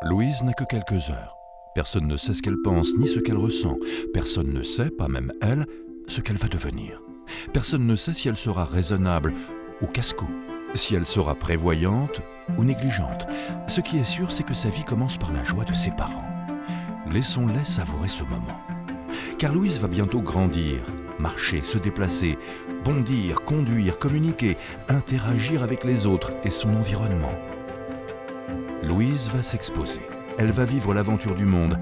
Louise n'a que quelques heures. Personne ne sait ce qu'elle pense ni ce qu'elle ressent. Personne ne sait, pas même elle, ce qu'elle va devenir. Personne ne sait si elle sera raisonnable ou casse-cou, si elle sera prévoyante ou négligente. Ce qui est sûr, c'est que sa vie commence par la joie de ses parents. Laissons-les savourer ce moment. Car Louise va bientôt grandir, marcher, se déplacer, bondir, conduire, communiquer, interagir avec les autres et son environnement. Louise va s'exposer. Elle va vivre l'aventure du monde.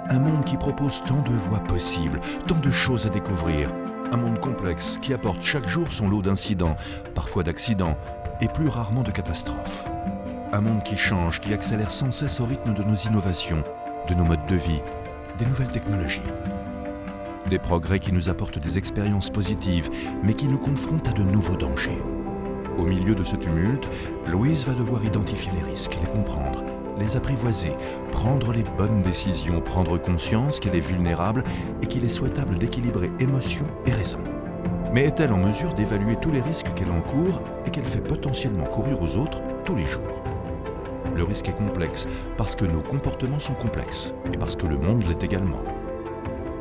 Un monde qui propose tant de voies possibles, tant de choses à découvrir. Un monde complexe qui apporte chaque jour son lot d'incidents, parfois d'accidents, et plus rarement de catastrophes. Un monde qui change, qui accélère sans cesse au rythme de nos innovations, de nos modes de vie, des nouvelles technologies. Des progrès qui nous apportent des expériences positives, mais qui nous confrontent à de nouveaux dangers. Au milieu de ce tumulte, Louise va devoir identifier les risques, les comprendre, les apprivoiser, prendre les bonnes décisions, prendre conscience qu'elle est vulnérable et qu'il est souhaitable d'équilibrer émotion et raison. Mais est-elle en mesure d'évaluer tous les risques qu'elle encourt et qu'elle fait potentiellement courir aux autres tous les jours ? Le risque est complexe parce que nos comportements sont complexes et parce que le monde l'est également.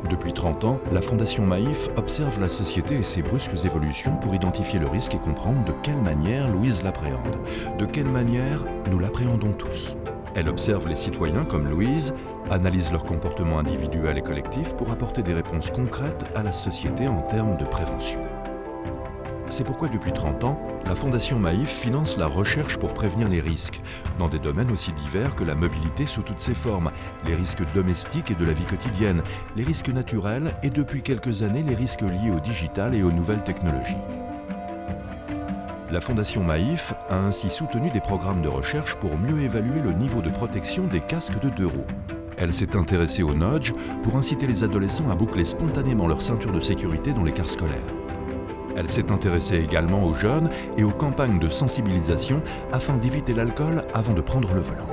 Depuis 30 ans, la Fondation Maïf observe la société et ses brusques évolutions pour identifier le risque et comprendre de quelle manière Louise l'appréhende, de quelle manière nous l'appréhendons tous. Elle observe les citoyens comme Louise, analyse leur comportement individuel et collectif pour apporter des réponses concrètes à la société en termes de prévention. C'est pourquoi depuis 30 ans, la Fondation Maïf finance la recherche pour prévenir les risques, dans des domaines aussi divers que la mobilité sous toutes ses formes, les risques domestiques et de la vie quotidienne, les risques naturels et depuis quelques années les risques liés au digital et aux nouvelles technologies. La Fondation Maïf a ainsi soutenu des programmes de recherche pour mieux évaluer le niveau de protection des casques de 2 roues. Elle s'est intéressée au nudge pour inciter les adolescents à boucler spontanément leur ceinture de sécurité dans les cars scolaires. Elle s'est intéressée également aux jeunes et aux campagnes de sensibilisation afin d'éviter l'alcool avant de prendre le volant.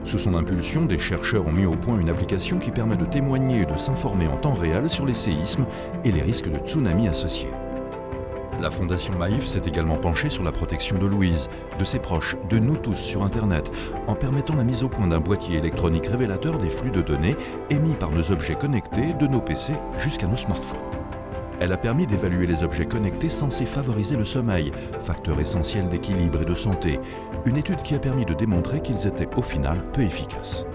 Sous son impulsion, des chercheurs ont mis au point une application qui permet de témoigner et de s'informer en temps réel sur les séismes et les risques de tsunami associés. La Fondation Maïf s'est également penchée sur la protection de Louise, de ses proches, de nous tous sur Internet, en permettant la mise au point d'un boîtier électronique révélateur des flux de données émis par nos objets connectés, de nos PC jusqu'à nos smartphones. Elle a permis d'évaluer les objets connectés censés favoriser le sommeil, facteur essentiel d'équilibre et de santé, une étude qui a permis de démontrer qu'ils étaient au final peu efficaces.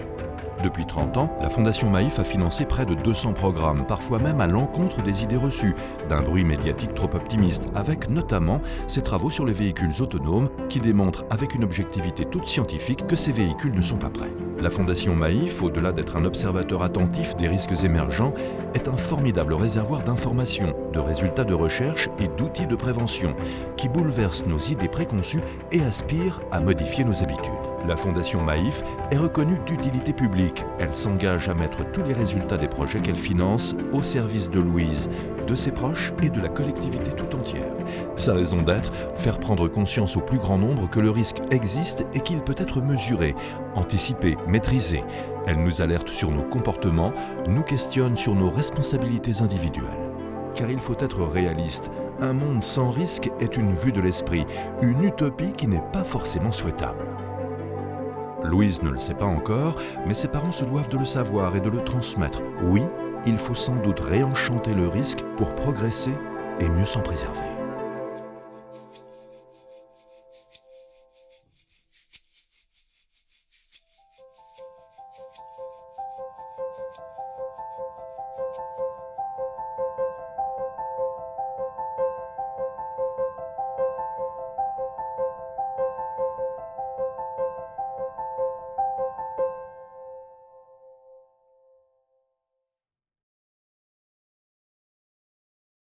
Depuis 30 ans, la Fondation Maïf a financé près de 200 programmes, parfois même à l'encontre des idées reçues, d'un bruit médiatique trop optimiste, avec notamment ses travaux sur les véhicules autonomes qui démontrent avec une objectivité toute scientifique que ces véhicules ne sont pas prêts. La Fondation Maïf, au-delà d'être un observateur attentif des risques émergents, est un formidable réservoir d'informations, de résultats de recherche et d'outils de prévention qui bouleversent nos idées préconçues et aspirent à modifier nos habitudes. La Fondation Maïf est reconnue d'utilité publique. Elle s'engage à mettre tous les résultats des projets qu'elle finance au service de Louise, de ses proches et de la collectivité tout entière. Sa raison d'être, faire prendre conscience au plus grand nombre que le risque existe et qu'il peut être mesuré, anticipé, maîtrisé. Elle nous alerte sur nos comportements, nous questionne sur nos responsabilités individuelles. Car il faut être réaliste. Un monde sans risque est une vue de l'esprit, une utopie qui n'est pas forcément souhaitable. Louise ne le sait pas encore, mais ses parents se doivent de le savoir et de le transmettre. Oui, il faut sans doute réenchanter le risque pour progresser et mieux s'en préserver.